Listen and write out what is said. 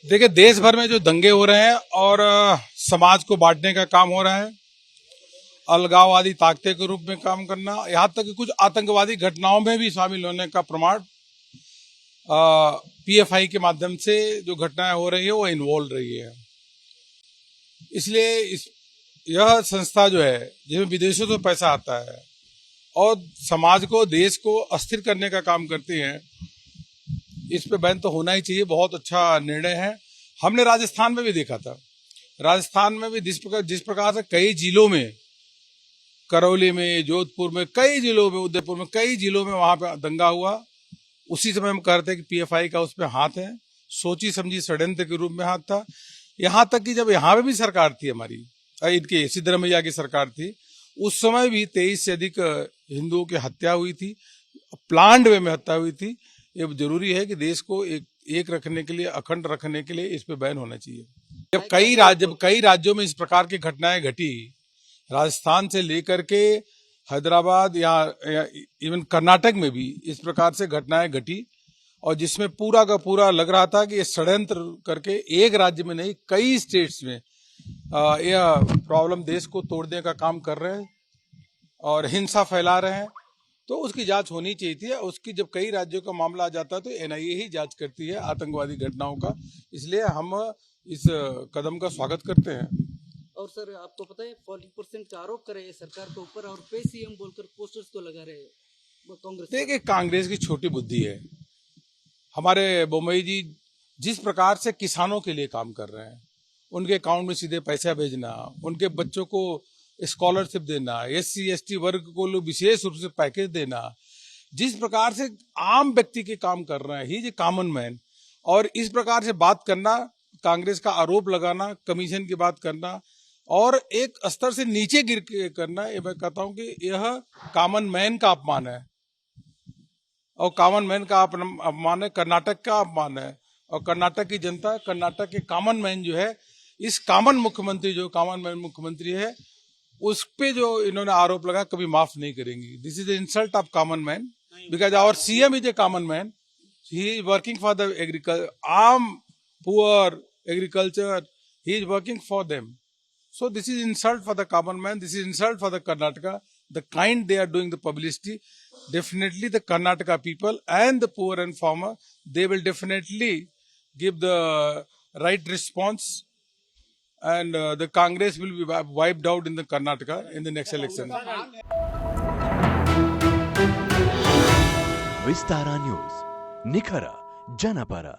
देखिए, देश भर में जो दंगे हो रहे हैं और समाज को बांटने का काम हो रहा है, अलगाववादी ताकतें के रूप में काम करना, यहाँ तक कि कुछ आतंकवादी घटनाओं में भी शामिल होने का प्रमाण पीएफआई के माध्यम से जो घटनाएं हो रही है वो इन्वॉल्व रही है। इसलिए यह संस्था जो है जिसमें विदेशों से पैसा आता है और समाज को, देश को अस्थिर करने का काम करती है, इस पे बैन तो होना ही चाहिए। बहुत अच्छा निर्णय है। हमने राजस्थान में भी देखा था। राजस्थान में भी जिस प्रकार से कई जिलों में, करौली में, जोधपुर में, कई जिलों में, उदयपुर में, कई जिलों में वहां पे दंगा हुआ, उसी समय हम कहते हैं कि पीएफआई का उसमें हाथ है। सोची समझी षड्यंत्र के रूप में हाथ था। यहाँ तक कि जब यहाँ पे भी सरकार थी हमारी, इनकी सिद्धरमैया की सरकार थी, उस समय भी 23 से अधिक हिंदुओं की हत्या हुई थी, प्लान्ड वे में हत्या हुई थी। ये जरूरी है कि देश को एक रखने के लिए, अखंड रखने के लिए इस पे बैन होना चाहिए। जब कई राज्यों में इस प्रकार की घटनाएं घटी, राजस्थान से लेकर के हैदराबाद या इवन कर्नाटक में भी इस प्रकार से घटनाएं घटी, और जिसमें पूरा का पूरा लग रहा था कि ये षड्यंत्र करके एक राज्य में नहीं, कई स्टेट्स में यह प्रॉब्लम देश को तोड़ने का काम कर रहे हैं और हिंसा फैला रहे हैं। तो उसकी जांच होनी चाहिए थी। उसकी जब कई राज्यों का मामला आ जाता है तो एनआईए ही जांच करती है आतंकवादी घटनाओं का। इसलिए हम इस कदम का स्वागत करते हैं। और सर, आपको पता है 40% का आरोप करे सरकार के ऊपर और पे सीएम बोलकर पोस्टर्स को लगा रहे हैं कांग्रेस। देखिए, कांग्रेस की छोटी बुद्धि है। हमारे बोमई जी जिस प्रकार से किसानों के लिए काम कर रहे हैं, उनके अकाउंट में सीधे पैसा भेजना, उनके बच्चों को स्कॉलरशिप देना, SC ST वर्ग को विशेष रूप से पैकेज देना, जिस प्रकार से आम व्यक्ति के काम कर रहे हैं, ही इज कॉमन मैन। और इस प्रकार से बात करना, कांग्रेस का आरोप लगाना, कमीशन की बात करना और एक स्तर से नीचे गिर के करना, ये मैं कहता हूं कि यह कॉमन मैन का अपमान है। और कॉमन मैन का अपमान है, कर्नाटक का अपमान है। और कर्नाटक की जनता, कर्नाटक के कॉमन मैन जो है, इस कॉमन मुख्यमंत्री, जो कॉमन मैन मुख्यमंत्री है, उस पे जो इन्होंने आरोप लगा, कभी माफ नहीं करेंगे। This is the insult of common man, because our CM is a common man. He is working for the agriculture, arm, poor, agriculture, he is working for them. So this is insult for the common man. This is insult for the Karnataka. The kind they are doing the publicity, definitely the Karnataka people and the poor and farmer, they will definitely give the right response, and the Congress will be wiped out in the Karnataka in the next election. Vistara news, निखर जनपರ.